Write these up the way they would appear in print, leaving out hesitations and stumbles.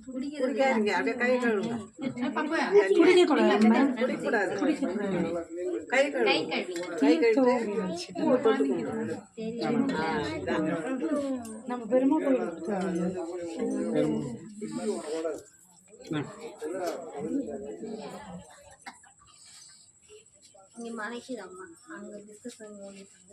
குடிக்காதீங்க, அப்படியே கை கழுவுங்க. குடிக்கூடாது, கை கழுவு, கை கழுவிட்டு நம்ம பெருமா இங்கே மறைக்குதம்மா அங்கே டிஸ்கஸ் பண்ணி ஓடிட்டாங்க.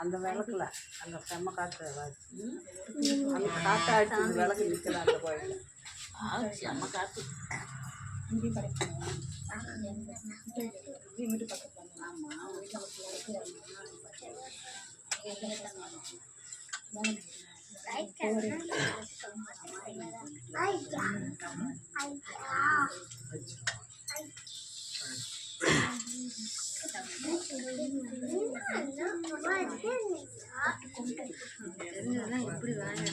அந்த விளக்குல அந்த செம்ம காற்று அந்த காற்று அடிச்சு அந்த விளக்கு நிற்கல அந்த கோயிலில் செம்ம காற்று. வீட்டு பக்கத்தில் ஆமாம் எப்படி வேலை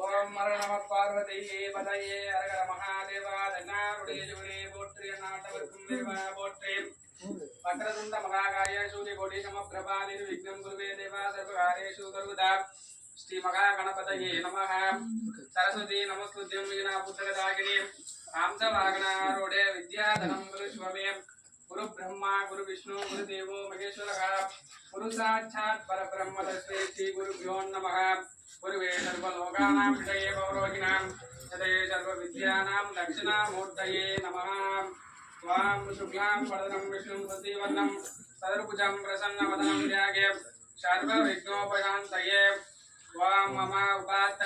ஓம் மர நம பார்வதியே பதையே அரகர மகாதேவா தன்னாருடைய ஜோரே போற்றி நாட்டவர்க்கும் தேவா போற்றி வக்ரதுண்ட மகாகாய சூரிய கோடி சமப்பிரபா நிர்விக்னம் குருவே தேவா சர்வகாரேஷு சர்வதா ஸ்ரீ மகா கணபதயே நமः சரஸ்வதி நமஸ்துத்யம் வீணா புத்தகதாகினி ஆம்சவாகனாரோடே வித்யாதனம் குருஸ்வமே குரு பிரம்மா குரு விஷ்ணு குரு தேவோ மகேஸ்வரः குரு சாட்சாத் பரபிரம்ம தஸ்மை ஸ்ரீ குருभ्यो நமः குருவே சர்வலோகானாம் விஜயே பௌரோகிணாம் சதயே சர்வவித்யானாம் தட்சிணாமூர்த்தயே நமः त्वां शुक्लां वरदं विष्णुं सतीवर्णं सदर्भुजं प्रसन्नवदनं ध्याये सर्वविघ्नोपशान्तये त्वां मम उपात्त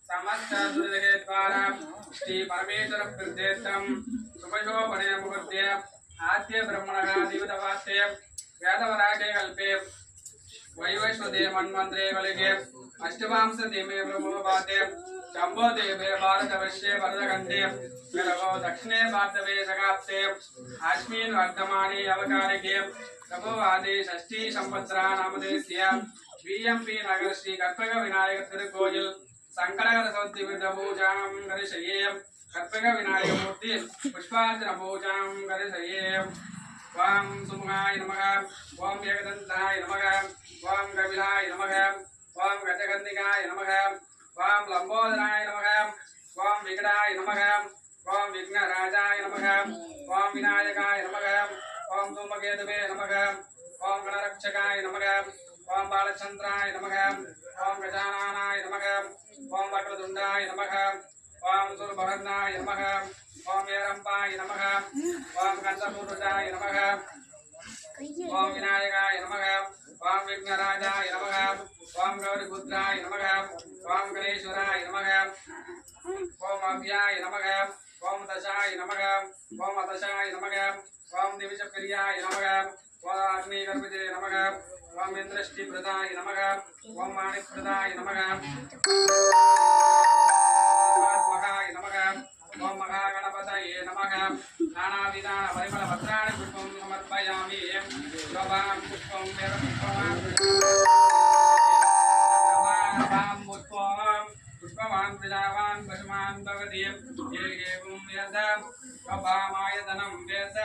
समस्त दुर्दहेद्वारा श्री परमेश्वर प्रत्येत्रं शुभशोभने मुहूर्ते आद्य ब्रह्मणः दिवतवास्ते वेदवरागे कल्पे वैवस्वते मन्वन्त्रे कलिगे अष्टवांश देमे ब्रह्मोपाते जम्बो देवे भारतवर्षे वरदगन्धे विरवो दक्षिणे भारतवे सगाप्ते अस्मिन् वर्धमाने अवकारिके प्रभुवादे षष्ठी संवत्सरा नामधेयस्य बीएमपी नगर श्री कर्पग विनायक तिरुकोयल संकटहर चतुर्थी पूजां करिष्ये कर्पग विनायक मूर्ति पुष्पार्चन पूजां करिष्ये ओम सुमुखाय नमः ओम एकदन्ताय नमः ओम कपिलाय नमः ओम गजगन्धिकाय नमः ओम लंबोदराय नमः ओम विकटाय नमः ओम विघ्नराजाय नमः ओम विनायकाय नमः ओम धूमकेतवे नमः ओम गणरक्षकाय नमः ओम बालचंद्राय नमः ओम गजाननाय नमः ओम वक्रतुंडाय नमः ஓம் சுர்பகர்ணாய நமக ஓம் ஏரம்பாய நமக ஓம் கந்தபூருஷாய நமக ஓம் விநாயகாய நமக ஓம் விக்னராஜாய நமக ஓம் கௌரிபுத்ராய நமக ஓம் கணேஸ்வராய நமக ஓம் அவ்யாய நமக ஓம் தசாய நமக ஓம் அதசாய நமக ஓம் திவிஷப்பிரியாய நமக ஓம் அக்னிகர்பிதே நமக ஓம் இந்திரஷ்டிபிரதாய நமக ஓம் மாணிப்பிரதாய நமக மகாய நமக ஓம் மகாகணபதயே நமக நானாவிதான பரிமளபத்ராணி புஷ்பம் சமர்ப்பயாமி யோகாம் புஷ்பம் வேதபுஷ்பவான் புஷ்பவான் பிரஜாவான் பசுமான் பவதி ஏகேவம் வேத அபாமாயதனம் வேத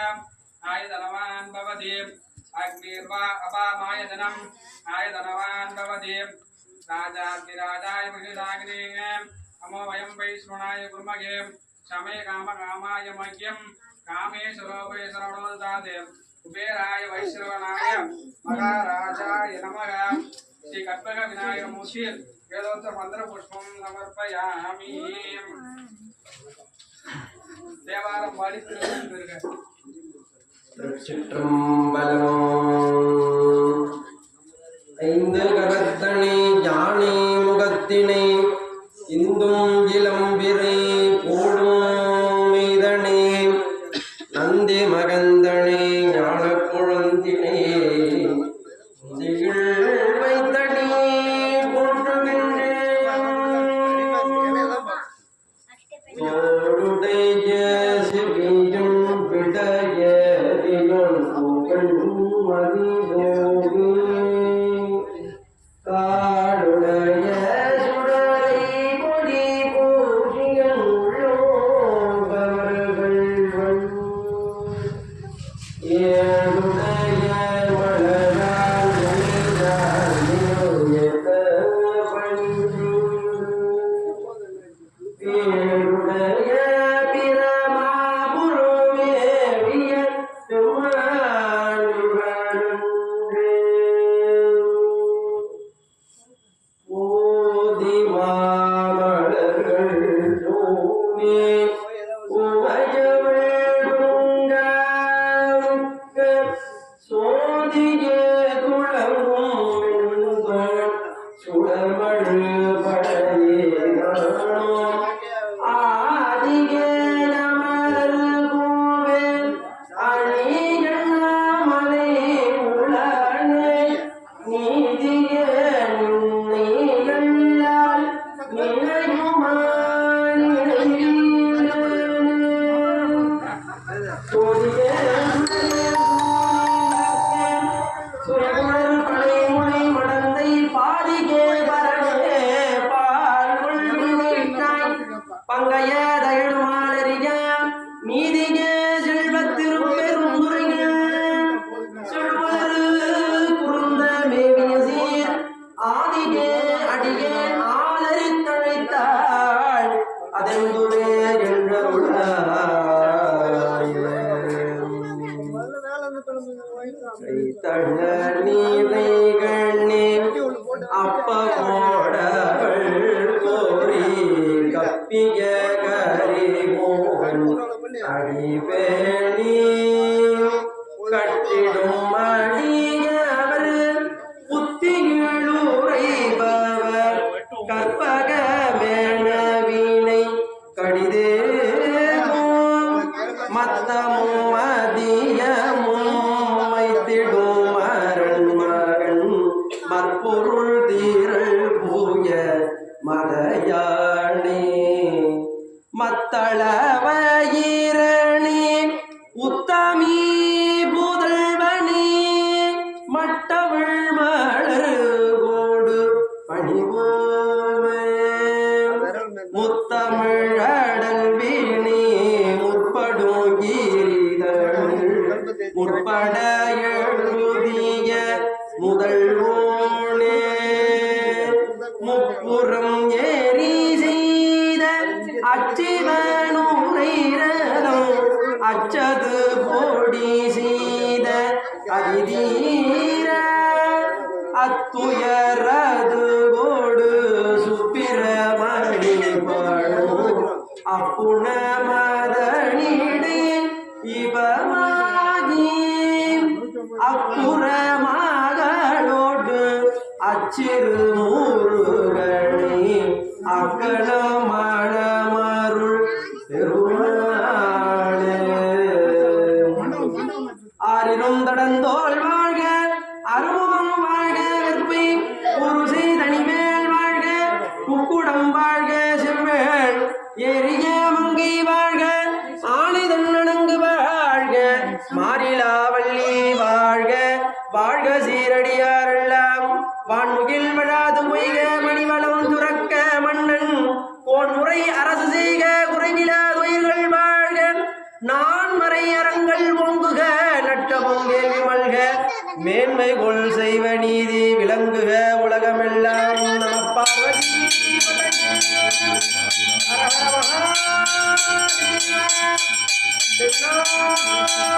ஆயதனவான் பவதி அக்னிர்வா அபாமாயதனம் ஆயதனவான் பவதி ராஜாதிராஜாய மகிதாகினே अमो वयं वैश्वनाय गुरुमगे शमे कामकामाय मह्यं कामेश्वरो वै शरणोदाते कुबेराय वैश्रवणाय महाराजाय नमः श्री कल्पक विनायक मूर्ति वेदोत्तर मंत्र पुष्पं समर्पयामि தேவாரம் பாடி திருச்சிற்றம்பலம் ஐந்து கரத்தனை ஞானி முகத்தினை இந்தும் இளம்பிரை போடும் இதனே நந்தி மகந்தனே ஞான குழந்தினே வைத்தடி போற்றுகின்றேடைய சிவியும் விடையும் மதியோகி காடுடைய அச்சது போடி செய்த அதிதீர அத்துயரது கோடு சுப்பிரமணி பாடும் அப்புறமாகளோடு அச்சிறு மூருகணி அக்கணமணமருள் பெருமாளே ஆரிரும் தடந்தோல் வாழ்க அருமுகம் வாழ்க வெற்பை உருசை தனிமேல் வாழ்க குக்குடம் வாழ்க செவ்வேள் எரிய மங்கை வாழ்க ஆணை தன்னணங்கு வாழ்க மாறிலாவள்ளி வாழ்க வாழ்க சீரடியாரெல்லாம் வான்முகில் வழாது மொய்க மணிவளம் துறக்க மன்னன் கோன்முறை அரசு செய்க குறைவிலாதுயிர்கள் வாழ்க நான் மறை அரங்கள் பொங்குக நட்டமும் கேள்வி மல்க மேன்மை கொள் செய்வ நீதி விளங்குக உலகமெல்லாம் நம பார்வதி ஹர ஹர மகாதேவா.